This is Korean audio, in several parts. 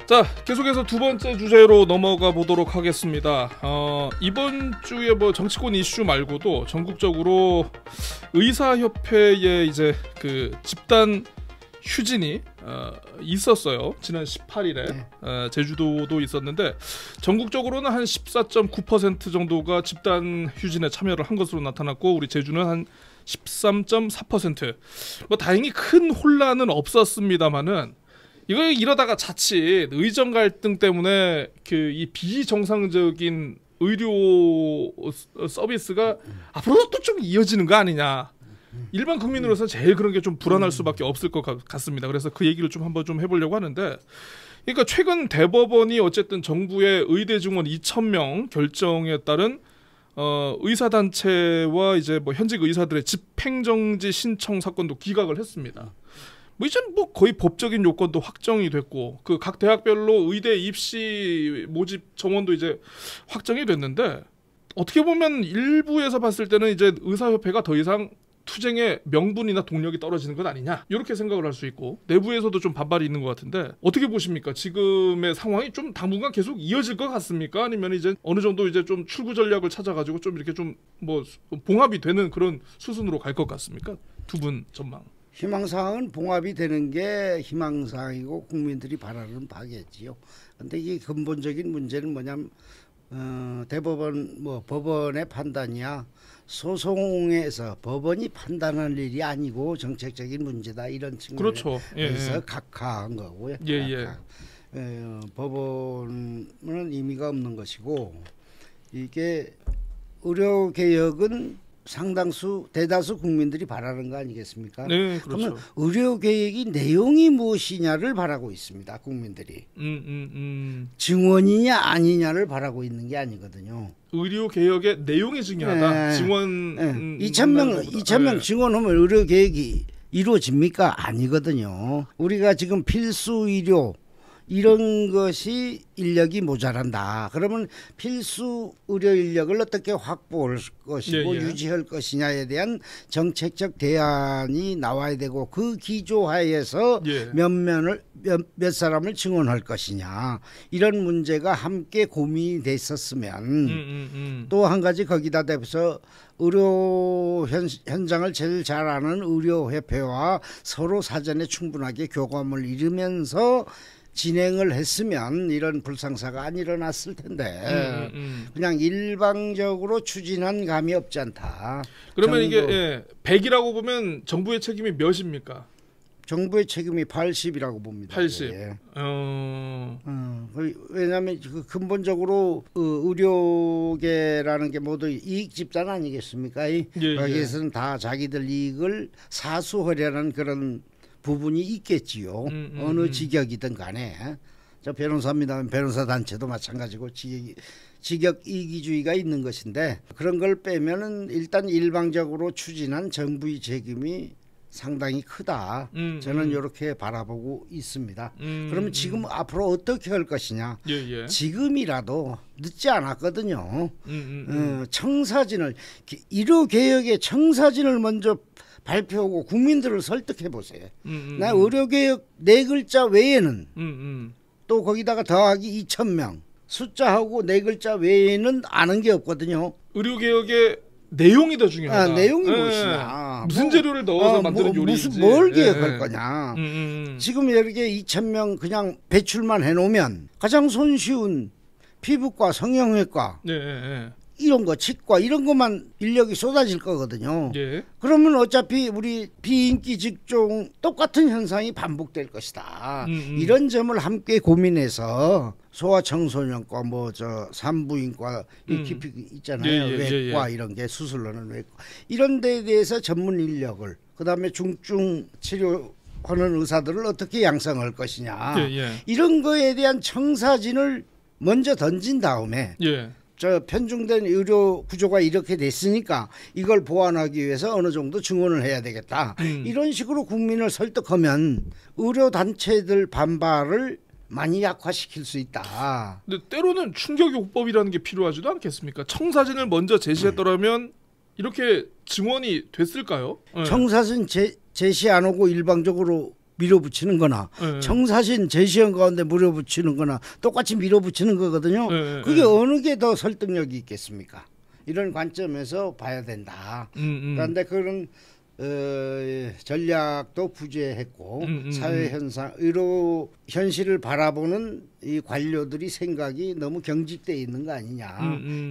자, 계속해서 두 번째 주제로 넘어가 보도록 하겠습니다. 이번 주에 뭐 정치권 이슈 말고도 전국적으로 의사협회의 이제 그 집단 휴진이 있었어요. 지난 18일에 제주도도 있었는데 전국적으로는 한 14.9% 정도가 집단 휴진에 참여를 한 것으로 나타났고 우리 제주는 한 13.4%. 뭐 다행히 큰 혼란은 없었습니다만은 이러다가 자칫 의정 갈등 때문에 그 이 비정상적인 의료 서비스가 앞으로도 또 좀 이어지는 거 아니냐. 일반 국민으로서 제일 그런 게 좀 불안할 수밖에 없을 것 같습니다. 그래서 그 얘기를 좀 한번 좀 해보려고 하는데, 그러니까 최근 대법원이 어쨌든 정부의 의대 증원 2,000명 결정에 따른 의사단체와 이제 뭐 현직 의사들의 집행정지 신청 사건도 기각을 했습니다. 뭐 이제 뭐 거의 법적인 요건도 확정이 됐고 그 각 대학별로 의대 입시 모집 정원도 이제 확정이 됐는데 어떻게 보면 일부에서 봤을 때는 이제 의사협회가 더 이상 투쟁의 명분이나 동력이 떨어지는 것 아니냐 이렇게 생각을 할 수 있고 내부에서도 좀 반발이 있는 것 같은데 어떻게 보십니까? 지금의 상황이 좀 당분간 계속 이어질 것 같습니까? 아니면 이제 어느 정도 이제 좀 출구 전략을 찾아가지고 좀 이렇게 좀 뭐 봉합이 되는 그런 수순으로 갈 것 같습니까? 두 분 전망. 희망사항은 봉합이 되는 게 희망사항이고 국민들이 바라는 바겠지요. 근데 이 근본적인 문제는 뭐냐면 대법원 뭐 법원의 판단이야 소송에서 법원이 판단할 일이 아니고 정책적인 문제다 이런 측면에서 그렇죠. 예. 각하한 거고요. 예. 법원은 의미가 없는 것이고 이게 의료 개혁은 상당수 대다수 국민들이 바라는 거 아니겠습니까? 네, 그렇죠. 그러면 의료 개혁이 내용이 무엇이냐를 바라고 있습니다. 국민들이 증원이냐 아니냐를 바라고 있는 게 아니거든요. 의료 개혁의 내용이 중요하다. 증원 2,000명 증원하면 의료 개혁이 이루어집니까? 아니거든요. 우리가 지금 필수 의료 이런 것이 인력이 모자란다. 그러면 필수 의료 인력을 어떻게 확보할 것이고 유지할 것이냐에 대한 정책적 대안이 나와야 되고 그 기조하에서 몇 사람을 증원할 것이냐 이런 문제가 함께 고민이 됐었으면 또 한 가지 거기다 대해서 의료 현장을 제일 잘 아는 의료협회와 서로 사전에 충분하게 교감을 이루면서 진행을 했으면 이런 불상사가 안 일어났을 텐데 그냥 일방적으로 추진한 감이 없지 않다. 그러면 이게 100이라고 보면 정부의 책임이 몇입니까? 정부의 책임이 80이라고 봅니다. 80. 왜냐하면 근본적으로 의료계라는 게 모두 이익 집단 아니겠습니까? 거기에서는 다 자기들 이익을 사수하려는 그런 부분이 있겠지요. 어느 직역이든 간에. 저 변호사입니다만 변호사 단체도 마찬가지고 직역 이기주의가 있는 것인데 그런 걸 빼면은 일단 일방적으로 추진한 정부의 책임이 상당히 크다. 저는 이렇게 바라보고 있습니다. 그러면 지금 앞으로 어떻게 할 것이냐. 지금이라도 늦지 않았거든요. 청사진을 의료개혁의 청사진을 먼저 발표하고 국민들을 설득해 보세요. 나 의료개혁 4글자 외에는 또 거기다가 더하기 2,000명 숫자하고 4글자 외에는 아는 게 없거든요. 의료개혁의 내용이 더 중요하다. 내용이 무엇이냐. 무슨 재료를 넣어서 만드는 요리인지. 무슨 뭘 개혁할 거냐. 지금 이렇게 2,000명 그냥 배출만 해놓으면 가장 손쉬운 피부과, 성형외과 이런 거, 치과 이런 것만 인력이 쏟아질 거거든요. 그러면 어차피 우리 비인기 직종 똑같은 현상이 반복될 것이다. 이런 점을 함께 고민해서 소아청소년과 뭐 저 산부인과 깊이 있잖아요. 외과 이런 게 수술로는 외과 이런 데에 대해서 전문 인력을 그다음에 중증 치료하는 의사들을 어떻게 양성할 것이냐. 이런 거에 대한 청사진을 먼저 던진 다음에 저 편중된 의료 구조가 이렇게 됐으니까 이걸 보완하기 위해서 어느 정도 증원을 해야 되겠다. 이런 식으로 국민을 설득하면 의료단체들 반발을 많이 약화시킬 수 있다. 근데 때로는 충격요법이라는 게 필요하지도 않겠습니까? 청사진을 먼저 제시했더라면 이렇게 증원이 됐을까요? 청사진 제시 안 하고 일방적으로 밀어붙이는 거나 청사진 제시한 가운데 밀어붙이는 거나 똑같이 밀어붙이는 거거든요. 그게 어느 게 더 설득력이 있겠습니까? 이런 관점에서 봐야 된다. 그런데 그런 전략도 부재했고 사회 현상, 의료 현실을 바라보는 이 관료들이 생각이 너무 경직돼 있는 거 아니냐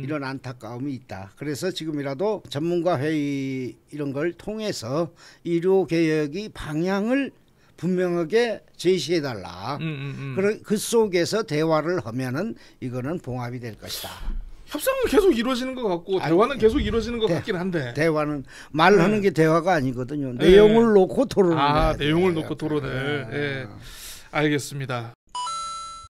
이런 안타까움이 있다. 그래서 지금이라도 전문가 회의 이런 걸 통해서 의료 개혁이 방향을 분명하게 제시해달라. 그 속에서 대화를 하면은 이거는 봉합이 될 것이다. 협상은 계속 이루어지는 것 같고 대화는 계속 이루어지는 것 같긴 한데 대화는 말하는 게 대화가 아니거든요. 내용을 놓고 토론을 내용을 놓고 토론을 알겠습니다.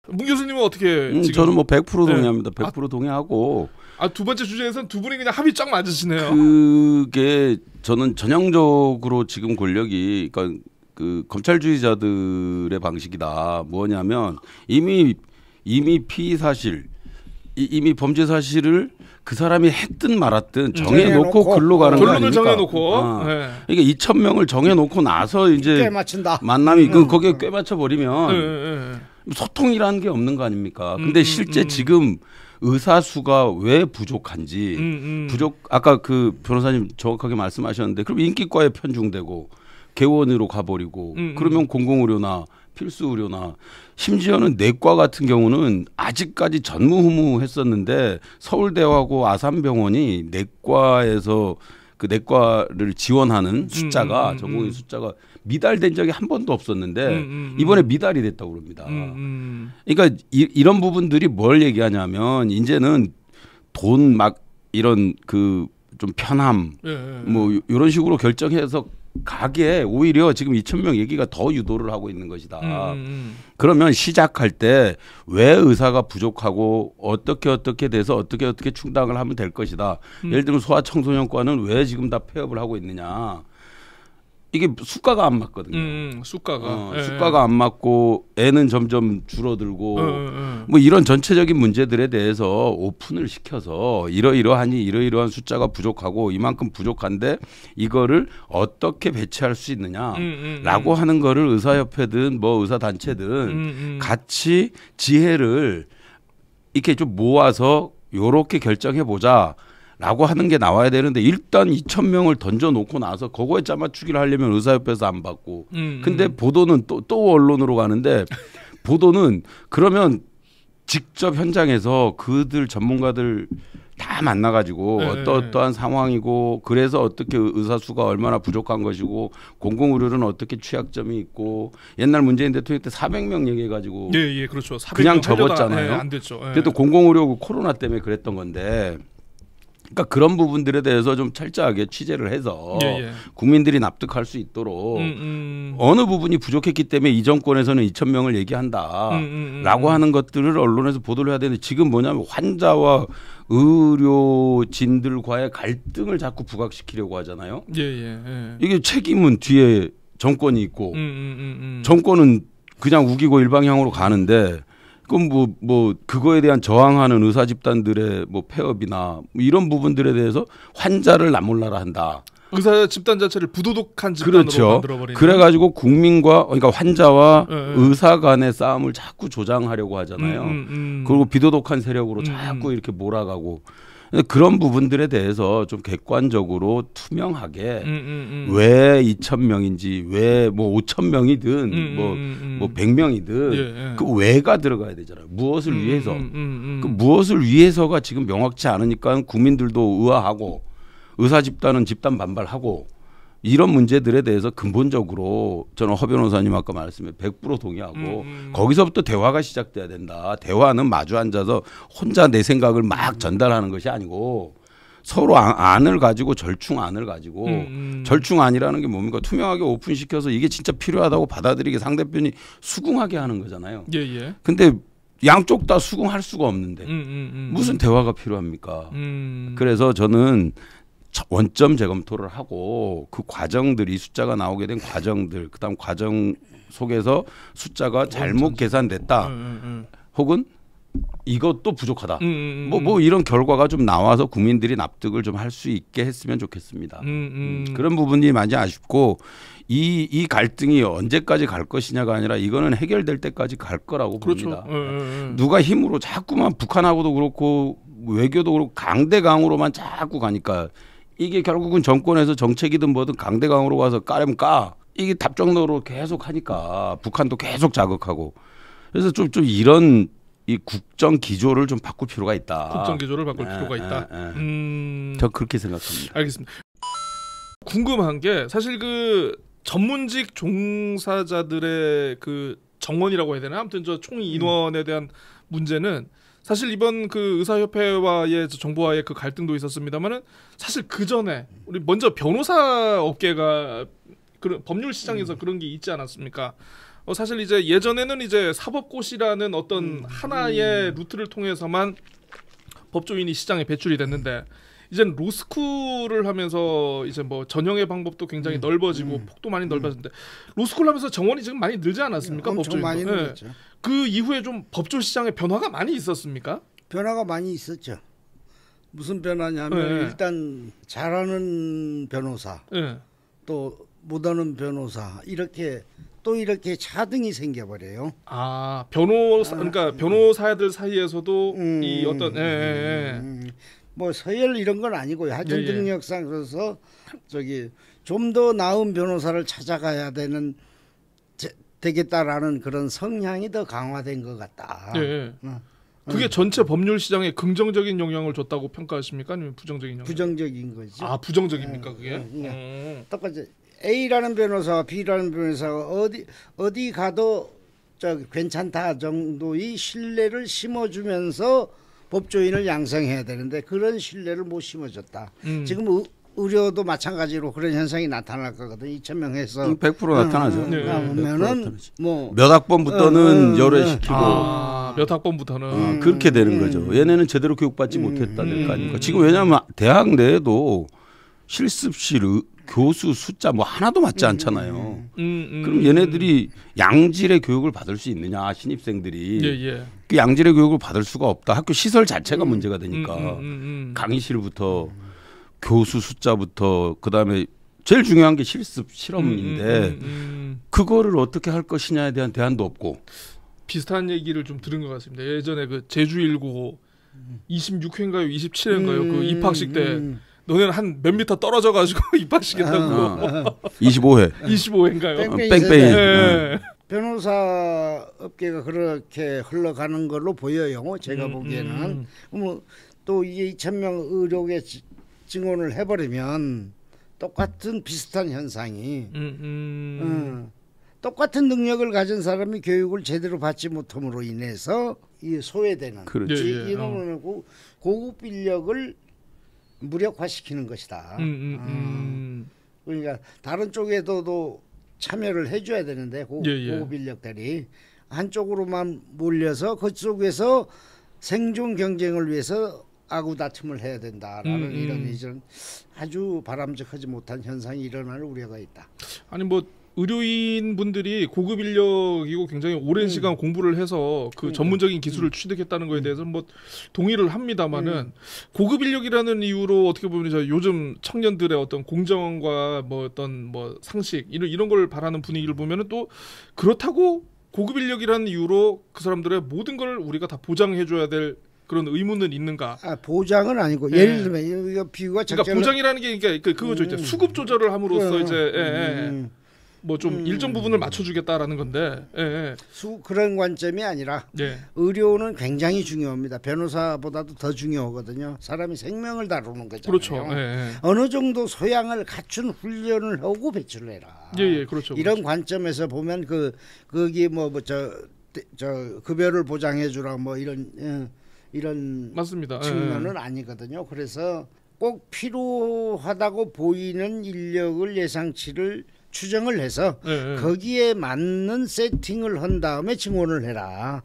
문 교수님은 어떻게 지금? 저는 뭐 100% 동의합니다. 100% 동의하고 두 번째 주제에서는 두 분이 그냥 합의 쫙 맞으시네요. 그게 저는 전형적으로 지금 권력이 그러니까 그 검찰주의자들의 방식이다. 뭐냐면 이미 피의 사실 이미 범죄 사실을 그 사람이 했든 말았든 정해놓고 글로 가는 거 아닙니까? 결론을 정해놓고. 그러니까 2,000명을 정해놓고 나서 이제 꽤 맞춘다. 만남이 거기에 꽤 맞춰버리면 소통이라는 게 없는 거 아닙니까? 근데 실제 지금 의사 수가 왜 부족한지 아까 그 변호사님 정확하게 말씀하셨는데 그럼 인기과에 편중되고 개원으로 가버리고 그러면 공공의료나 필수의료나 심지어는 내과 같은 경우는 아직까지 전무후무했었는데 서울대하고 아산병원이 내과에서 그 내과를 지원하는 숫자가 전공의 숫자가 미달된 적이 한 번도 없었는데 이번에 미달이 됐다고 그럽니다. 그러니까 이런 부분들이 뭘 얘기하냐면 이제는 돈 막 이런 그 좀 편함 뭐 이런 식으로 결정해서 가게 오히려 지금 2,000명 얘기가 더 유도를 하고 있는 것이다. 그러면 시작할 때 왜 의사가 부족하고 어떻게 돼서 어떻게 충당을 하면 될 것이다. 예를 들면 소아청소년과는 왜 지금 다 폐업을 하고 있느냐. 이게 수가가 안 맞거든요. 수가가 안 맞고 애는 점점 줄어들고 뭐 이런 전체적인 문제들에 대해서 오픈을 시켜서 이러이러한 숫자가 부족하고 이만큼 부족한데 이거를 어떻게 배치할 수 있느냐라고 하는 거를 의사협회든 뭐 의사단체든 같이 지혜를 이렇게 좀 모아서 요렇게 결정해 보자. 라고 하는 게 나와야 되는데 일단 2,000명을 던져놓고 나서 그거에 짜맞추기를 하려면 의사협회에서 안 받고 근데 보도는 또 언론으로 가는데 보도는 그러면 직접 현장에서 그들 전문가들 다 만나가지고 어떠한 상황이고 그래서 어떻게 의사 수가 얼마나 부족한 것이고 공공의료는 어떻게 취약점이 있고 옛날 문재인 대통령 때 400명 얘기해가지고 그렇죠. 그냥 접었잖아요. 안 됐죠. 그래도 공공의료 코로나 때문에 그랬던 건데 그러니까 그런 부분들에 대해서 좀 철저하게 취재를 해서 국민들이 납득할 수 있도록 어느 부분이 부족했기 때문에 이 정권에서는 2,000명을 얘기한다라고 하는 것들을 언론에서 보도를 해야 되는데 지금 뭐냐면 환자와 의료진들과의 갈등을 자꾸 부각시키려고 하잖아요. 이게 책임은 뒤에 정권이 있고 정권은 그냥 우기고 일방향으로 가는데 그럼 뭐 그거에 대한 저항하는 의사 집단들의 뭐 폐업이나 뭐 이런 부분들에 대해서 환자를 나몰라라 한다. 의사 집단 자체를 부도덕한 집단으로 만들어버리는. 그래가지고 국민과 그러니까 환자와 의사 간의 싸움을 자꾸 조장하려고 하잖아요. 그리고 비도덕한 세력으로 자꾸 이렇게 몰아가고. 그런 부분들에 대해서 좀 객관적으로 투명하게 왜 2,000명인지 왜 뭐 5,000명이든 뭐 100명이든 그 왜가 들어가야 되잖아요. 무엇을 위해서. 그 무엇을 위해서가 지금 명확치 않으니까 국민들도 의아하고 의사 집단은 집단 반발하고 이런 문제들에 대해서 근본적으로 저는 허 변호사님 아까 말씀에 100% 동의하고 거기서부터 대화가 시작돼야 된다. 대화는 마주 앉아서 혼자 내 생각을 막 전달하는 것이 아니고 서로 안을 가지고 절충안을 가지고 절충안이라는 게 뭡니까? 투명하게 오픈시켜서 이게 진짜 필요하다고 받아들이게 상대편이 수긍하게 하는 거잖아요. 근데 양쪽 다 수긍할 수가 없는데 무슨 대화가 필요합니까? 그래서 저는 원점 재검토를 하고 그 과정들이 숫자가 나오게 된 과정들 그다음 과정 속에서 숫자가 잘못 계산됐다 혹은 이것도 부족하다 뭐 이런 결과가 좀 나와서 국민들이 납득을 좀 할 수 있게 했으면 좋겠습니다. 그런 부분이 많이 아쉽고 이 갈등이 언제까지 갈 것이냐가 아니라 이거는 해결될 때까지 갈 거라고 봅니다. 누가 힘으로 자꾸만 북한하고도 그렇고 외교도 그렇고 강대강으로만 자꾸 가니까 이게 결국은 정권에서 정책이든 뭐든 강대강으로 가서 까려면 까. 이게 답정너로 계속 하니까 북한도 계속 자극하고 그래서 좀 이런 이 국정 기조를 좀 바꿀 필요가 있다. 국정 기조를 바꿀 필요가 있다. 저 그렇게 생각합니다. 알겠습니다. 궁금한 게 사실 그 전문직 종사자들의 그 정원이라고 해야 되나? 아무튼 저 총 인원에 대한 문제는 사실 이번 그 의사협회와의 정부와의 그 갈등도 있었습니다만은 사실 그 전에 우리 먼저 변호사 업계가 그런 법률 시장에서 그런 게 있지 않았습니까? 사실 이제 예전에는 이제 사법고시라는 어떤 하나의 루트를 통해서만 법조인이 시장에 배출이 됐는데 이제는 로스쿨을 하면서 이제 뭐 전형의 방법도 굉장히 넓어지고 폭도 많이 넓어졌는데 로스쿨 하면서 정원이 지금 많이 늘지 않았습니까? 엄청 많이 늘었죠. 네. 그 이후에 좀 법조 시장에 변화가 많이 있었습니까? 변화가 많이 있었죠. 무슨 변화냐면 일단 잘하는 변호사 또 못하는 변호사 이렇게 또 이렇게 차등이 생겨버려요. 아 변호사 그러니까 변호사들 사이에서도 이 어떤 뭐 서열 이런 건 아니고요. 하여튼 능력상 그래서 저기 좀 더 나은 변호사를 찾아가야 되겠다라는 그런 성향이 더 강화된 것 같다. 그게 전체 법률 시장에 긍정적인 영향을 줬다고 평가하십니까? 아니면 부정적인 영향? 부정적인 거죠. 아 부정적입니까 그게? 똑같이 A라는 변호사와 B라는 변호사가 어디 가도 괜찮다 정도의 신뢰를 심어주면서 법조인을 양성해야 되는데 그런 신뢰를 못 심어줬다. 지금 의료도 마찬가지로 그런 현상이 나타날 거거든. 2,000명 해서 100% 나타나죠. 그러면은 뭐 몇 학번부터는 열애시키고 몇 학번부터는 그렇게 되는 거죠. 얘네는 제대로 교육받지 못했다 될 거 아닙니까? 지금 왜냐하면 대학 내에도 실습실 교수 숫자 뭐 하나도 맞지 않잖아요. 그럼 얘네들이 양질의 교육을 받을 수 있느냐 신입생들이 그 양질의 교육을 받을 수가 없다. 학교 시설 자체가 문제가 되니까 강의실부터 교수 숫자부터 그다음에 제일 중요한 게 실습 실험인데 그거를 어떻게 할 것이냐에 대한 대안도 없고 비슷한 얘기를 좀 들은 것 같습니다. 예전에 그 제주195 26회인가요 27회인가요 그 입학식 때 너네는 한 몇 미터 떨어져 가지고 입학시켰다고. 25회인가요? 뺑뺑이. 변호사 업계가 그렇게 흘러가는 걸로 보여요. 제가 보기에는. 또 이게 2,000명 의료계 증원을 해버리면 똑같은 비슷한 현상이 똑같은 능력을 가진 사람이 교육을 제대로 받지 못함으로 인해서 소외되는 이런 고급 인력을 무력화시키는 것이다. 그러니까 다른 쪽에도 참여를 해줘야 되는데 고급 인력들이 한쪽으로만 몰려서 그쪽에서 생존 경쟁을 위해서 아구다툼을 해야 된다라는 이런 아주 바람직하지 못한 현상이 일어날 우려가 있다. 아니 뭐 의료인 분들이 고급 인력이고 굉장히 오랜 시간 공부를 해서 그 전문적인 기술을 취득했다는 거에 대해서는 뭐 동의를 합니다만은 고급 인력이라는 이유로 어떻게 보면 이제 요즘 청년들의 어떤 공정과 뭐 어떤 뭐 상식 이런 걸 바라는 분위기를 보면은 또 그렇다고 고급 인력이라는 이유로 그 사람들의 모든 걸 우리가 다 보장해줘야 될 그런 의무는 있는가? 보장은 아니고 예를 들면 이거 비유가 그러니까 보장이라는 게 그러니까 그거죠. 이제 수급 조절을 함으로써 이제 뭐 좀 일정 부분을 맞춰주겠다라는 건데 그런 관점이 아니라 의료는 굉장히 중요합니다. 변호사보다도 더 중요하거든요. 사람이 생명을 다루는 거잖아요. 그렇죠. 어느 정도 소양을 갖춘 훈련을 하고 배출을 해라. 그렇죠. 이런 관점에서 보면 거기 저 급여를 보장해주라 뭐 이런 맞습니다. 측면은 아니거든요. 그래서 꼭 필요하다고 보이는 인력을 예상치를 추정을 해서 거기에 맞는 세팅을 한 다음에 증원을 해라.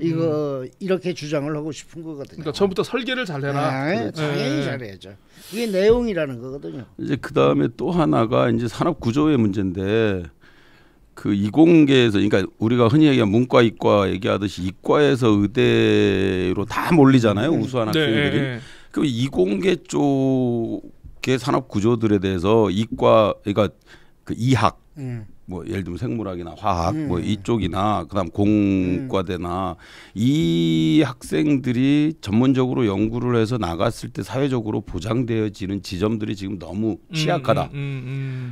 이거 이렇게 주장을 하고 싶은 거거든요. 그러니까 처음부터 설계를 잘해라. 당연히 잘해야죠. 이게 내용이라는 거거든요. 이제 그 다음에 또 하나가 이제 산업 구조의 문제인데 그 이공계에서 그러니까 우리가 흔히 얘기하는 문과 이과 얘기하듯이 이과에서 의대로 다 몰리잖아요. 우수한 학생들이. 그 이공계 쪽의 산업 구조들에 대해서 이과 그러니까 그 이학 뭐 예를 들면 생물학이나 화학 뭐 이쪽이나 그다음 공과대나 이 학생들이 전문적으로 연구를 해서 나갔을 때 사회적으로 보장되어지는 지점들이 지금 너무 취약하다.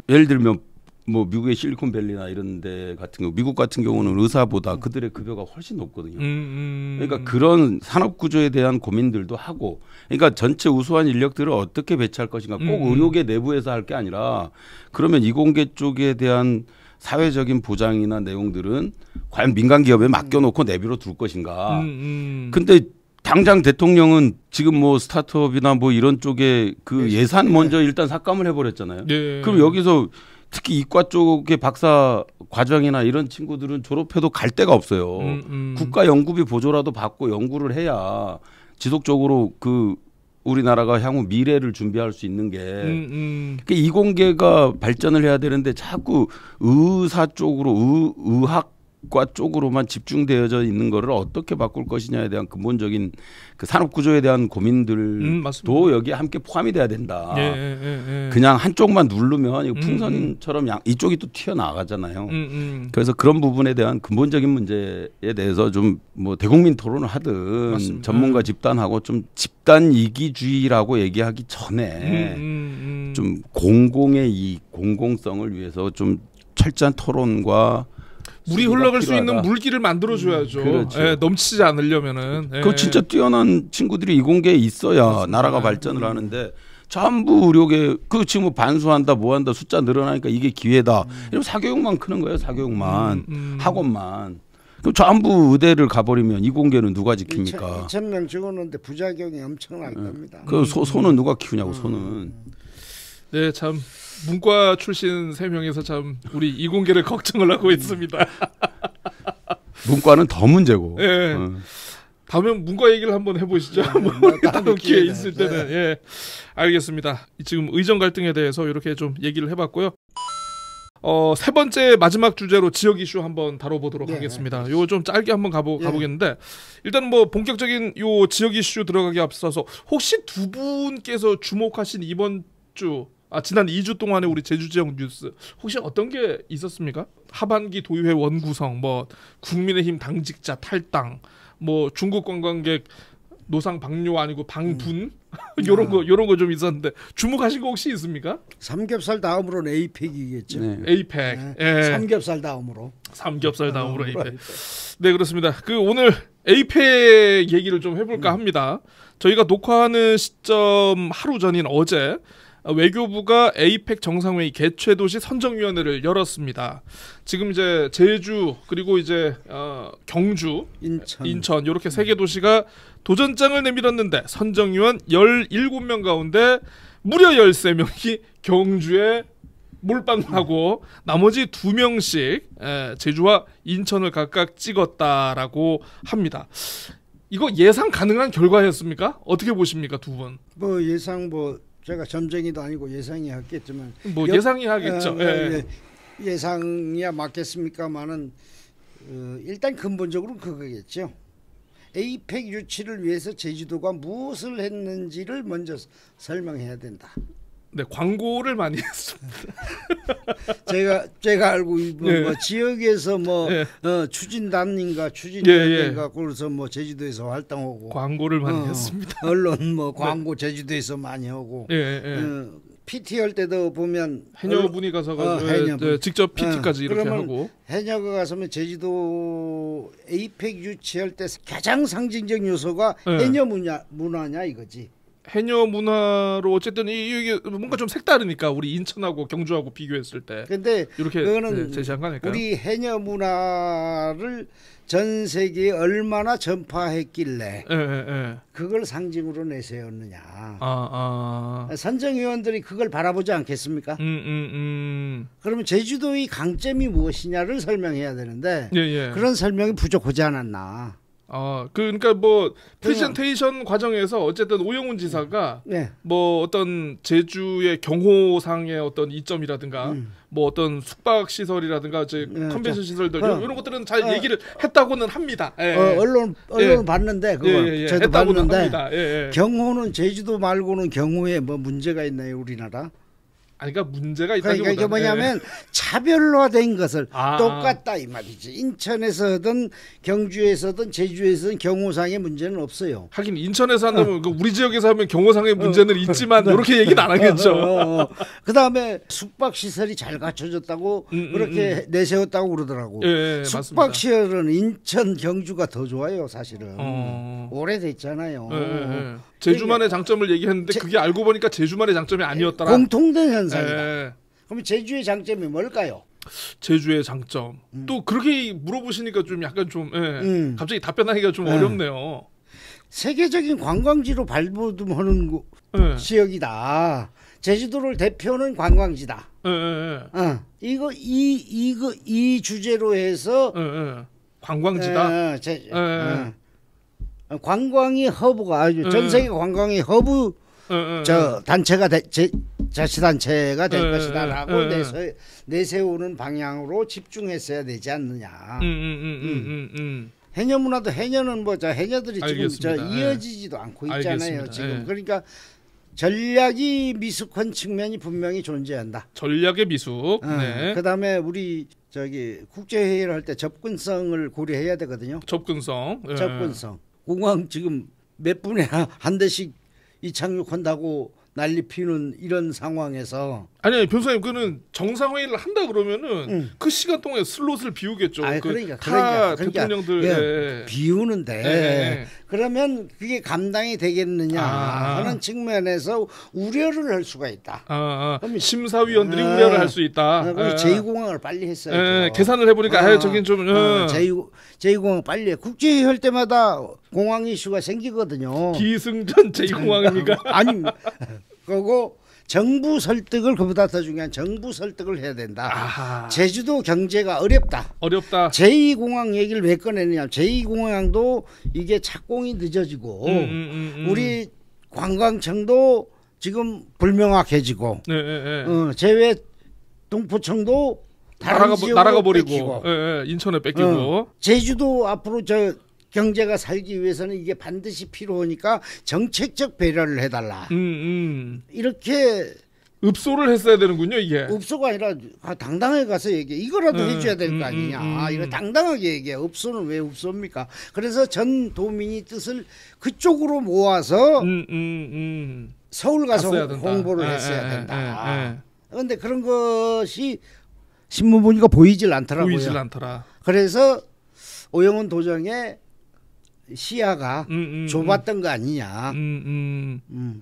예를 들면 뭐 미국의 실리콘밸리나 이런 데 같은 경우 미국 같은 경우는 의사보다 그들의 급여가 훨씬 높거든요. 그러니까 그런 산업 구조에 대한 고민들도 하고 그러니까 전체 우수한 인력들을 어떻게 배치할 것인가 꼭 의료계 내부에서 할 게 아니라 그러면 이공계 쪽에 대한 사회적인 보장이나 내용들은 과연 민간 기업에 맡겨놓고 내비로 둘 것인가. 근데 당장 대통령은 지금 뭐 스타트업이나 뭐 이런 쪽에 그 예산 먼저 일단 삭감을 해버렸잖아요. 네. 그럼 여기서 특히 이과 쪽의 박사 과정이나 이런 친구들은 졸업해도 갈 데가 없어요. 국가 연구비 보조라도 받고 연구를 해야 지속적으로 그 우리나라가 향후 미래를 준비할 수 있는 게 그러니까 이공계가 발전을 해야 되는데 자꾸 의사 쪽으로 의학과 쪽으로만 집중되어져 있는 거를 어떻게 바꿀 것이냐에 대한 근본적인 그 산업 구조에 대한 고민들도 여기에 함께 포함이 돼야 된다. 그냥 한쪽만 누르면 이거 풍선처럼 이쪽이 또 튀어나가잖아요. 그래서 그런 부분에 대한 근본적인 문제에 대해서 좀 뭐 대국민 토론을 하든 맞습니다. 전문가 집단하고 좀 집단 이기주의라고 얘기하기 전에 좀 공공의 이익, 공공성을 위해서 좀 철저한 토론과 물이 흘러갈 수 있는 물길을 만들어줘야죠. 그렇죠. 예, 넘치지 않으려면은. 그 진짜 뛰어난 친구들이 이공계에 있어야 맞습니다. 나라가 발전을 하는데 전부 의료계 그 지금 뭐 반수한다 뭐한다 숫자 늘어나니까 이게 기회다. 이러면 사교육만 크는 거예요. 사교육만 학원만. 그럼 전부 의대를 가버리면 이공계는 누가 지킵니까? 2,000명 죽었는데 부작용이 엄청날 겁니다. 그 소는 누가 키우냐고 소는. 네, 참 문과 출신 3명에서 참 우리 이공계를 걱정을 하고 있습니다. 문과는 더 문제고. 네. 다음에 문과 얘기를 한번 해보시죠. 다음 기회 있을 때는. 네. 예, 알겠습니다. 지금 의정 갈등에 대해서 이렇게 좀 얘기를 해봤고요. 세 번째 마지막 주제로 지역 이슈 한번 다뤄보도록 하겠습니다. 요거 좀 짧게 한번 가보겠는데 일단 뭐 본격적인 요 지역 이슈 들어가기 앞서서 혹시 두 분께서 주목하신 이번 주 지난 2주 동안의 우리 제주 지역 뉴스 혹시 어떤 게 있었습니까? 하반기 도의회 원구성, 뭐 국민의힘 당직자 탈당, 뭐 중국 관광객 노상 방뇨 아니고 방분 요런 거 좀 있었는데 주목하신 거 혹시 있습니까? 삼겹살 다음으로는 에이펙이겠죠. 네. 에이펙. 네. 예. 삼겹살 다음으로 에이펙. 네, 그렇습니다. 그 오늘 에이펙 얘기를 좀 해볼까 합니다. 저희가 녹화하는 시점 하루 전인 어제 외교부가 에이펙 정상회의 개최도시 선정위원회를 열었습니다. 지금 이제 제주 그리고 이제 경주, 인천 이렇게 3개 도시가 도전장을 내밀었는데 선정위원 17명 가운데 무려 13명이 경주에 몰빵하고 나머지 2명씩 제주와 인천을 각각 찍었다라고 합니다. 이거 예상 가능한 결과였습니까? 어떻게 보십니까, 두 분? 뭐 예상 제가 점쟁이도 아니고 예상이 하겠지만 뭐 예상이 하겠죠. 예상이야 맞겠습니까만은 일단 근본적으로는 그거겠죠. 에이펙 유치를 위해서 제주도가 무엇을 했는지를 먼저 설명해야 된다. 네, 광고를 많이 했습니다. 제가 알고 있는 뭐 지역에서 추진단인가 그래서 뭐 제주도에서 활동하고 광고를 많이 했습니다. 언론 광고 제주도에서 많이 하고 PT 할 때도 보면 해녀분이 가서 직접 PT까지 이렇게 하고 해녀가 가서면 제주도 에이펙 유치할 때 가장 상징적 요소가 해녀 문화냐 이거지. 해녀 문화로 어쨌든 이게 뭔가 좀 색다르니까 우리 인천하고 경주하고 비교했을 때. 근데 이렇게 그거는 제시한 거니까요. 우리 해녀 문화를 전 세계에 얼마나 전파했길래 그걸 상징으로 내세웠느냐. 선정위원들이 그걸 바라보지 않겠습니까? 그러면 제주도의 강점이 무엇이냐를 설명해야 되는데 그런 설명이 부족하지 않았나. 그러니까 뭐 프레젠테이션 과정에서 어쨌든 오영훈 지사가 뭐 어떤 제주의 경호상의 어떤 이점이라든가 뭐 어떤 숙박 시설이라든가 컨벤션 시설들 이런 것들은 잘 얘기를 했다고는 합니다. 언론 봤는데 그거 저도 봤는데 경호는 제주도 말고는 경호에 뭐 문제가 있나요, 우리나라? 아니, 그러니까 문제가 있다기보다는 그러니까 이게 뭐냐면 차별화된 것을 똑같다 이 말이지. 인천에서든 경주에서든 제주에서든 경호상의 문제는 없어요. 하긴 인천에서 한다면 우리 지역에서 하면 경호상의 문제는 있지만 이렇게 얘기는 안 하겠죠. 그다음에 숙박 시설이 잘 갖춰졌다고 그렇게 내세웠다고 그러더라고. 예, 숙박 시설은 인천 경주가 더 좋아요 사실은. 오래됐잖아요. 예. 제주만의 장점을 얘기했는데 그게 알고 보니까 제주만의 장점이 아니었더라. 공통된 현상이다. 그럼 제주의 장점이 뭘까요? 제주의 장점. 또 그렇게 물어보시니까 좀 약간 좀 갑자기 답변하기가 좀 어렵네요. 세계적인 관광지로 발돋움하는 지역이다. 제주도를 대표하는 관광지다. 이 주제로 해서 관광지다. 관광이 허브가 아주 전 세계 관광이 허브 저 단체가 자치단체가 될 것이다라고 내세우는 방향으로 집중했어야 되지 않느냐. 해녀 문화도 해녀는 뭐 저 해녀들이 알겠습니다. 지금 저 이어지지도 않고 있잖아요. 알겠습니다. 지금 그러니까 전략이 미숙한 측면이 분명히 존재한다. 전략의 미숙. 네. 그다음에 우리 저기 국제회의를 할 때 접근성을 고려해야 되거든요. 접근성. 접근성. 공항 지금 몇 분에 한 대씩 이착륙한다고 난리 피는 이런 상황에서 아니 변호사님 그는 정상회의를 한다 그러면은 그 시간 동안에 슬롯을 비우겠죠. 그러니까 대통령들 비우는데 그러면 그게 감당이 되겠느냐 하는 측면에서 우려를 할 수가 있다. 심사위원들이 우려를 할 수 있다. 제2공항을 빨리 했어요. 계산을 해보니까 저긴 좀 제2공항 빨리 해. 국제회의 할 때마다 공항 이슈가 생기거든요. 기승전 제2공항입니까? 아니 그리고 정부 설득을 그보다 더 중요한 정부 설득을 해야 된다. 제주도 경제가 어렵다. 제2공항 얘기를 왜 꺼내느냐. 제2공항도 이게 착공이 늦어지고 우리 관광청도 지금 불명확해지고 제외 동포청도 다른 나라가 버리고 인천에 뺏기고 제주도 앞으로 저 경제가 살기 위해서는 이게 반드시 필요하니까 정책적 배려를 해달라. 이렇게 읍소를 했어야 되는군요. 이게 읍소가 아니라 당당하게 가서 얘기해. 이거라도 해줘야 될 거 아니냐. 이거 당당하게 얘기해. 읍소는 왜 읍소입니까? 그래서 전 도민이 뜻을 그쪽으로 모아서 서울 가서 홍보를 했어야 된다. 그런데 그런 것이 신문 보니까 보이질 않더라고요. 그래서 오영훈 도정의 시야가 좁았던 거 아니냐.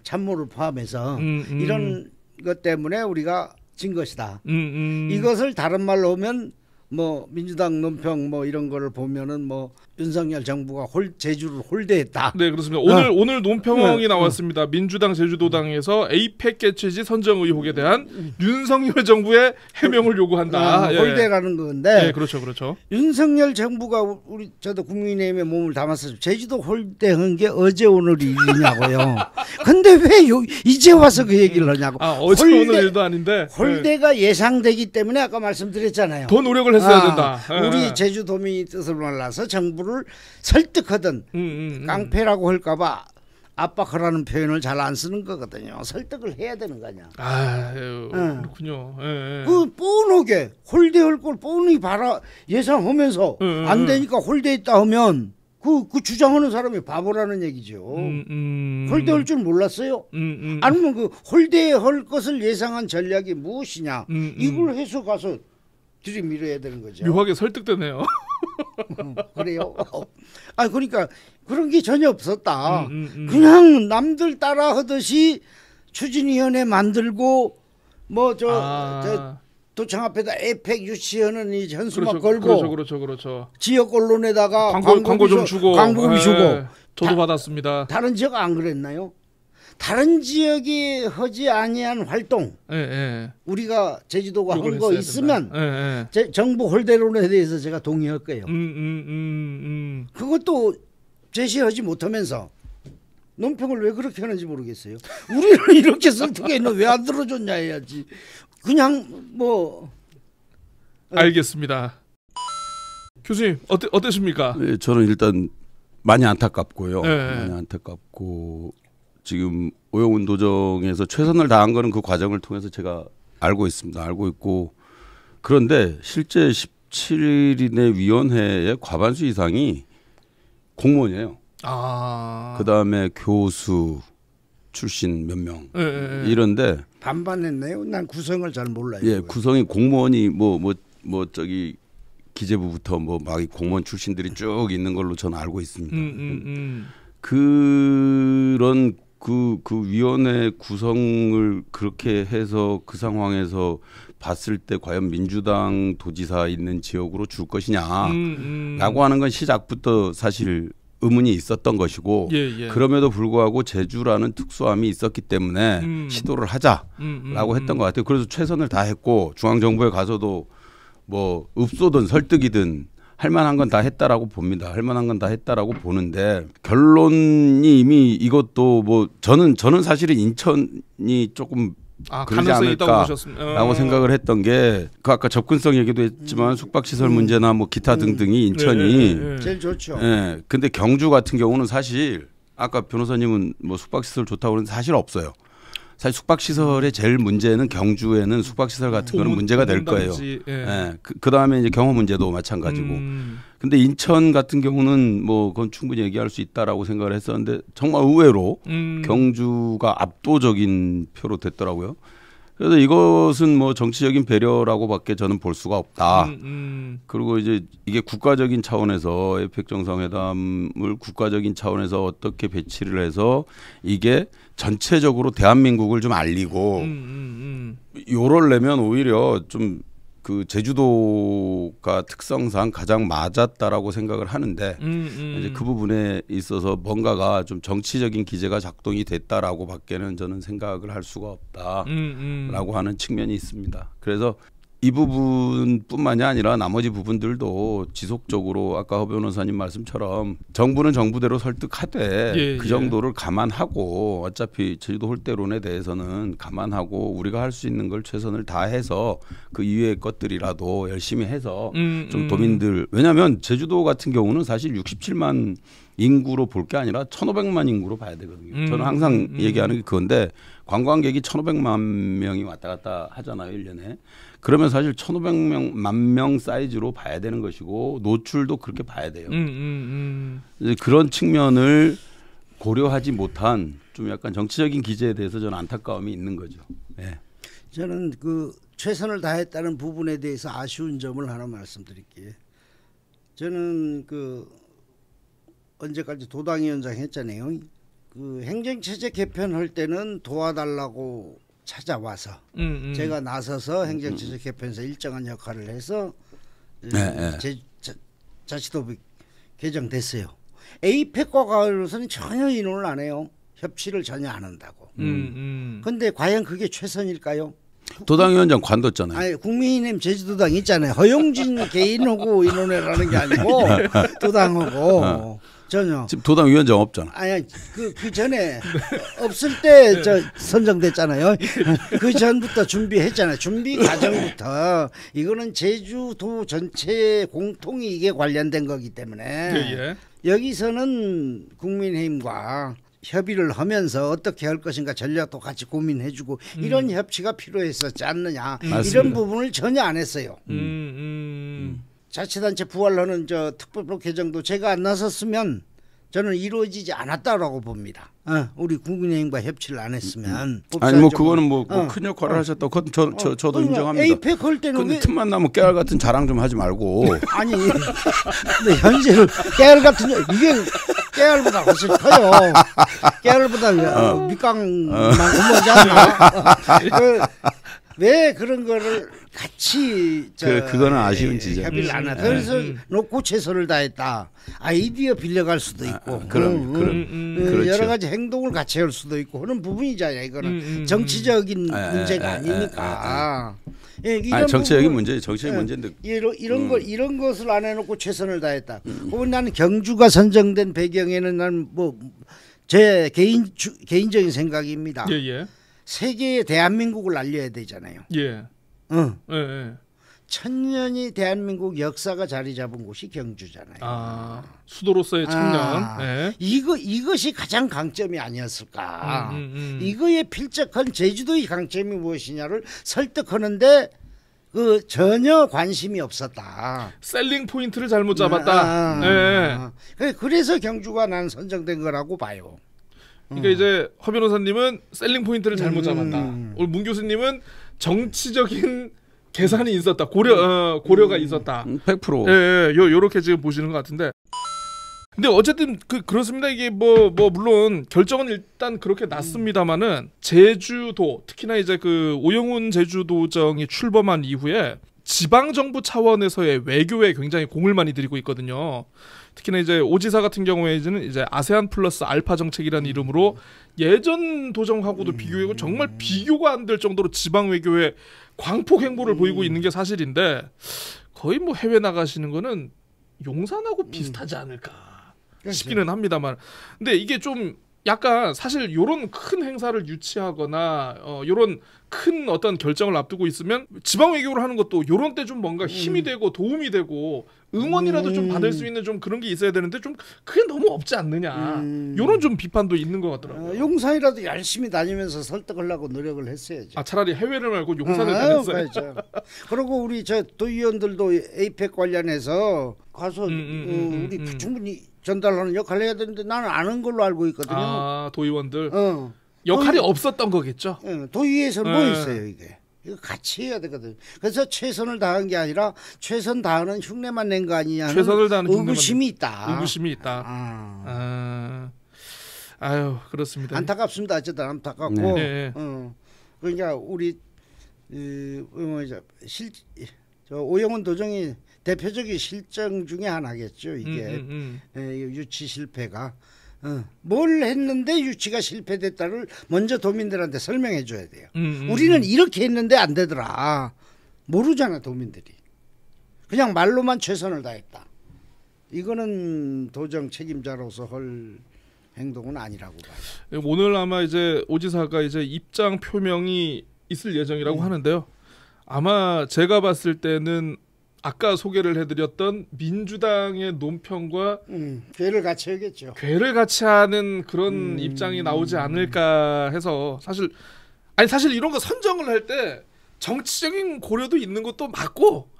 참모를 포함해서 이런 것 때문에 우리가 진 것이다. 이것을 다른 말로 하면 뭐 민주당 논평 뭐 이런 거를 보면은 뭐 윤석열 정부가 제주를 홀대했다. 네, 그렇습니다. 오늘 논평이 나왔습니다. 민주당 제주도당에서 에이펙 개최지 선정 의혹에 대한 윤석열 정부의 해명을 요구한다. 홀대라는 건데. 네, 그렇죠. 윤석열 정부가 우리 저도 국민의힘에 몸을 담아서 제주도 홀대한 게 어제 오늘 일이냐고요. 근데 왜 이제 와서 그 얘기를 하냐고. 어제 오늘 일도 아닌데. 홀대가 예상되기 때문에 아까 말씀드렸잖아요. 더 노력을 했어야 된다. 우리 제주도민이 뜻을 몰라서 정부를 설득하든 깡패라고 할까봐 압박하라는 표현을 잘 안 쓰는 거거든요. 설득을 해야 되는 거냐. 그렇군요. 그 뻔하게 홀대할 걸 뻔히 예상하면서 안 되니까 홀대했다 하면 그 주장하는 사람이 바보라는 얘기죠. 홀대할 줄 몰랐어요. 아니면 그 홀대할 것을 예상한 전략이 무엇이냐. 이걸 해서 가서 들이밀어야 되는 거죠. 묘하게 설득되네요. 그래요? 그러니까 그런 게 전혀 없었다. 그냥 남들 따라 하듯이 추진위원회 만들고 뭐 저 도청 앞에다 에펙 유치하는 이 현수막 걸고 그렇죠. 지역 언론에다가 광고 좀 주고 광고비 주고 저도 받았습니다. 다른 지역 안 그랬나요? 다른 지역이 하지 아니한 활동 우리가 제주도가 한 거 있으면 정부 홀대론에 대해서 제가 동의할 거예요. 그것도 제시하지 못하면서 논평을 왜 그렇게 하는지 모르겠어요. 우리는 이렇게 설득했는데 왜 안 들어줬냐 해야지. 그냥 뭐 알겠습니다. 교수님 어떠십니까? 네, 저는 일단 많이 안타깝고요. 많이 안타깝고 지금 오영훈 도정에서 최선을 다한 거는 그 과정을 통해서 제가 알고 있습니다. 알고 있고 그런데 실제 17인의 위원회의 과반수 이상이 공무원이에요. 그다음에 교수 출신 몇 명 이런데 반반했네요. 난 구성을 잘 몰라요. 예, 구성이 공무원이 뭐 저기 기재부부터 뭐 막 공무원 출신들이 쭉 있는 걸로 저는 알고 있습니다. 그런 그 위원회 구성을 그렇게 해서 그 상황에서 봤을 때 과연 민주당 도지사 있는 지역으로 줄 것이냐라고 하는 건 시작부터 사실 의문이 있었던 것이고 그럼에도 불구하고 제주라는 특수함이 있었기 때문에 시도를 하자라고 했던 것 같아요. 그래서 최선을 다했고 중앙정부에 가서도 뭐 읍소든 설득이든 할 만한 건 다 했다라고 봅니다. 할 만한 건 다 했다라고 보는데 결론이 이미 이것도 뭐 저는 사실은 인천이 조금 그러지 않을까라고 생각을 했던 게 그 아까 접근성 얘기도 했지만 숙박시설 문제나 뭐 기타 등등이 인천이 제일 좋죠. 예. 근데 경주 같은 경우는 사실 아까 변호사님은 뭐 숙박시설 좋다고 그러는데 사실 없어요. 사실 숙박시설의 제일 문제는 경주에는 숙박시설 같은 거는 문제가 될 거예요. 예. 그 다음에 이제 경호 문제도 마찬가지고. 근데 인천 같은 경우는 뭐 그건 충분히 얘기할 수 있다라고 생각을 했었는데 정말 의외로 경주가 압도적인 표로 됐더라고요. 그래서 이것은 뭐 정치적인 배려라고밖에 저는 볼 수가 없다. 그리고 이제 이게 국가적인 차원에서 에펙 정상회담을 국가적인 차원에서 어떻게 배치를 해서 이게 전체적으로 대한민국을 좀 알리고 요럴려면 오히려 좀 그 제주도가 특성상 가장 맞았다라고 생각을 하는데 이제 그 부분에 있어서 뭔가가 좀 정치적인 기제가 작동이 됐다라고 밖에는 저는 생각을 할 수가 없다라고 하는 측면이 있습니다. 그래서 이 부분뿐만이 아니라 나머지 부분들도 지속적으로 아까 허 변호사님 말씀처럼 정부는 정부대로 설득하되 그 정도를 감안하고 어차피 제주도 홀대론에 대해서는 감안하고 우리가 할 수 있는 걸 최선을 다해서 그 이외의 것들이라도 열심히 해서 좀 도민들 왜냐하면 제주도 같은 경우는 사실 67만 인구로 볼 게 아니라 1,500만 인구로 봐야 되거든요. 저는 항상 얘기하는 게 그건데 관광객이 1,500만 명이 왔다 갔다 하잖아요. 1년에. 그러면 사실 1,500만 명 사이즈로 봐야 되는 것이고 노출도 그렇게 봐야 돼요. 이제 그런 측면을 고려하지 못한 좀 약간 정치적인 기제에 대해서 저는 안타까움이 있는 거죠. 네. 저는 그 최선을 다했다는 부분에 대해서 아쉬운 점을 하나 말씀드릴게요. 저는 그 언제까지 도당위원장 했잖아요. 그 행정체제 개편할 때는 도와달라고 찾아와서 제가 나서서 행정체제 개편에서 일정한 역할을 해서 자치도비 개정됐어요. 에이펙과 가을로서는 전혀 인원을 안 해요. 협치를 전혀 안 한다고. 근데 과연 그게 최선일까요? 도당위원장 관뒀잖아요. 아니, 국민의힘 제주도당 있잖아요. 허용진 개인하고 인원회라는 게 아니고 도당하고 전혀. 지금 도당위원장 없잖아. 아니 그 전에 없을 때 저 선정됐잖아요. 그 전부터 준비했잖아요. 준비 과정부터 이거는 제주도 전체 공통이 이게 관련된 거기 때문에 여기서는 국민의힘과 협의를 하면서 어떻게 할 것인가 전략도 같이 고민해주고 이런 협치가 필요했었지 않느냐. 맞습니다. 이런 부분을 전혀 안 했어요. 자치단체 부활하는 저 특별법 개정도 제가 안 나섰으면 저는 이루어지지 않았다라고 봅니다. 우리 국민의힘과 협치를 안 했으면. 아니 뭐 그거는 뭐 큰 역할을 하셨다고 그건 저도 인정합니다. 에이펙 할 때는 근데 틈만 나면 깨알 같은 자랑 좀 하지 말고. 아니 근데 현재는 깨알 같은 이게 깨알보다 훨씬 커요. 깨알보다 밑강만 오지 않나. 왜 그런 거를 같이 그거는 아쉬운 지점. 협의를 안 하다. 그래서 놓고 최선을 다했다. 아이디어 빌려갈 수도 있고, 그렇죠. 여러 가지 행동을 같이 할 수도 있고 하는 부분이잖아요. 이거는 정치적인 문제가 아니니까. 이런 정치적인 문제, 정치적인 문제인데 이런 것을 안 해놓고 최선을 다했다. 그건 나는 경주가 선정된 배경에는 나는 뭐 제 개인적인 생각입니다. 세계에 대한민국을 알려야 되잖아요. 천년이 대한민국 역사가 자리 잡은 곳이 경주잖아요. 아, 수도로서의 천년. 네. 이것이 가장 강점이 아니었을까. 이거에 필적한 제주도의 강점이 무엇이냐를 설득하는데 그 전혀 관심이 없었다. 셀링 포인트를 잘못 잡았다. 네. 그래서 경주가 난 선정된 거라고 봐요. 그러니까 이제 허 변호사님은 셀링 포인트를 잘못 잡았다. 오늘 문 교수님은 정치적인 계산이 있었다. 고려가 있었다. 100%. 예, 요렇게 지금 보시는 것 같은데. 근데 어쨌든 그렇습니다. 이게 뭐 물론 결정은 일단 그렇게 났습니다만은 제주도 특히나 이제 그 오영훈 제주도정이 출범한 이후에 지방 정부 차원에서의 외교에 굉장히 공을 많이 들이고 있거든요. 특히나 이제 오지사 같은 경우에는 이제 아세안 플러스 알파 정책이라는 이름으로 예전 도정하고도 비교하고 정말 비교가 안 될 정도로 지방 외교에 광폭 행보를 보이고 있는 게 사실인데 거의 뭐 해외 나가시는 거는 용산하고 비슷하지 않을까 싶기는 합니다만, 근데 이게 좀 약간 사실 요런 큰 행사를 유치하거나 요런 큰 어떤 결정을 앞두고 있으면 지방 외교를 하는 것도 요런 때 좀 뭔가 힘이 되고 도움이 되고 응원이라도 좀 받을 수 있는 좀 그런 게 있어야 되는데 좀 그게 너무 없지 않느냐, 요런 좀 비판도 있는 것 같더라고요. 용산이라도 열심히 다니면서 설득하려고 노력을 했어야죠. 아, 차라리 해외를 말고 용산을 다녔어요. 그리고 우리 저 도의원들도 에이펙 관련해서 가서 우리 충분히 전달하는 역할을 해야 되는데 나는 아는 걸로 알고 있거든요. 아, 도의원들 역할이 없었던 거겠죠. 도의회에서는 뭐 있어요 이게. 이거 같이 해야 되거든. 그래서 최선을 다한 게 아니라 최선 다하는 흉내만 낸 거 아니냐는 최선을 다하는 의구심이 있다. 의구심이 있다. 아유, 그렇습니다. 안타깝습니다. 어쨌든 안타깝고. 네. 그러니까 우리 저 오영훈 도정이 대표적인 실정 중에 하나겠죠. 이게 유치 실패가 뭘 했는데 유치가 실패됐다를 먼저 도민들한테 설명해 줘야 돼요. 우리는 이렇게 했는데 안 되더라. 모르잖아 도민들이. 그냥 말로만 최선을 다했다. 이거는 도정 책임자로서 할 행동은 아니라고 봐요. 오늘 아마 이제 오지사가 이제 입장 표명이 있을 예정이라고 하는데요. 아마 제가 봤을 때는 아까 소개를 해드렸던 민주당의 논평과 괴를 같이 하겠죠. 괴를 같이 하는 그런 입장이 나오지 않을까 해서 사실 이런 거 선정을 할 때 정치적인 고려도 있는 것도 맞고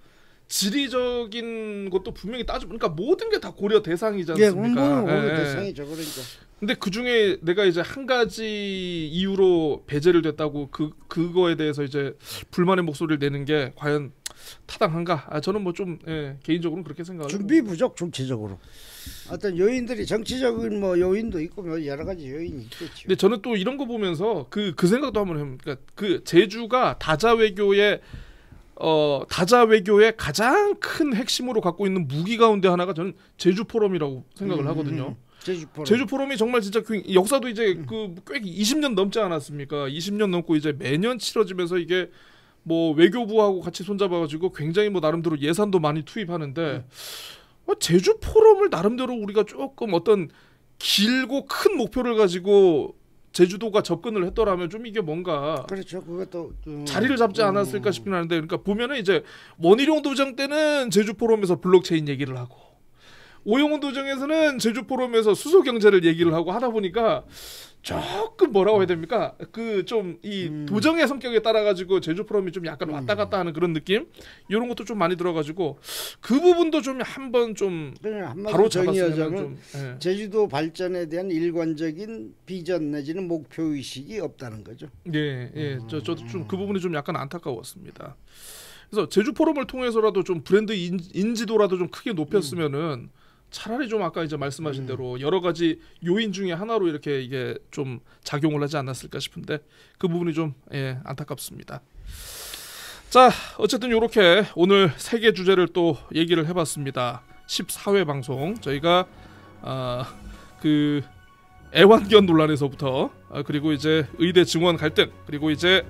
지리적인 것도 분명히 그러니까 모든 게 다 고려 대상이지 않습니까? 고려 대상이죠. 그러니까. 근데 그 중에 내가 이제 한 가지 이유로 배제를 됐다고 그거에 대해서 이제 불만의 목소리를 내는 게 과연 타당한가? 저는 뭐 좀 개인적으로는 그렇게 생각하고. 준비 부족 정치적으로. 어떤 요인들이 정치적인 뭐 요인도 있고 뭐 여러 가지 요인이 있겠죠. 근데 저는 또 이런 거 보면서 그 생각도 한번 해봅니다. 그러니까 그 제주가 다자 외교의 가장 큰 핵심으로 갖고 있는 무기 가운데 하나가 저는 제주 포럼이라고 생각을 하거든요. 제주 포럼이 정말 진짜 역사도 이제 꽤 20년 넘지 않았습니까? 20년 넘고 이제 매년 치러지면서 이게 뭐 외교부하고 같이 손잡아가지고 굉장히 뭐 나름대로 예산도 많이 투입하는데 제주 포럼을 나름대로 우리가 조금 어떤 길고 큰 목표를 가지고 제주도가 접근을 했더라면 좀 이게 뭔가 그렇죠. 그것도 자리를 잡지 않았을까 싶긴 하는데, 그러니까 보면은 이제 원희룡 도정 때는 제주 포럼에서 블록체인 얘기를 하고 오영훈 도정에서는 제주 포럼에서 수소 경제를 얘기를 하고 하다 보니까 조금 뭐라고 해야 됩니까? 그 좀 이 도정의 성격에 따라 가지고 제주 포럼이 좀 약간 왔다 갔다 하는 그런 느낌? 이런 것도 좀 많이 들어가지고 그 부분도 좀 한번 좀 바로 잡았으면 좀 제주도 발전에 대한 일관적인 비전 내지는 목표 의식이 없다는 거죠. 예. 저도 좀 그 부분이 좀 약간 안타까웠습니다. 그래서 제주 포럼을 통해서라도 좀 브랜드 인지도라도 좀 크게 높였으면은 차라리 좀 아까 이제 말씀하신 대로 여러 가지 요인 중에 하나로 이렇게 이게 좀 작용을 하지 않았을까 싶은데 그 부분이 좀 안타깝습니다. 자, 어쨌든 이렇게 오늘 3개 주제를 또 얘기를 해봤습니다. 14회 방송 저희가 그 애완견 논란에서부터 그리고 이제 의대 증원 갈등 그리고 이제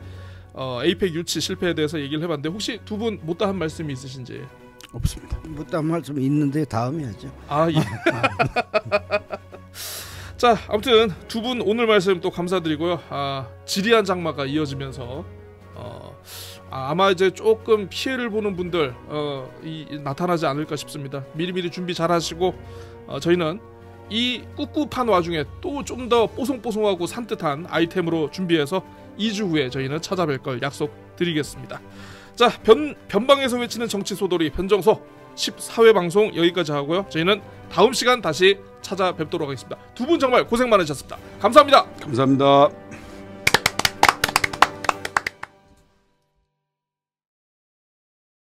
에이펙 유치 실패에 대해서 얘기를 해봤는데 혹시 두 분 못다한 말씀이 있으신지? 없습니다. 못다한 말씀 있는데 다음에 하죠. 예. 자, 아무튼 두 분 오늘 말씀 또 감사드리고요. 지리한 장마가 이어지면서 아마 이제 조금 피해를 보는 분들 나타나지 않을까 싶습니다. 미리미리 준비 잘하시고 저희는 이 꿉꿉한 와중에 또 좀 더 뽀송뽀송하고 산뜻한 아이템으로 준비해서 2주 후에 저희는 찾아뵐 걸 약속드리겠습니다. 자, 변방에서 외치는 정치 소돌이 변정소 14회 방송 여기까지 하고요. 저희는 다음 시간 다시 찾아뵙도록 하겠습니다. 두 분 정말 고생 많으셨습니다. 감사합니다. 감사합니다.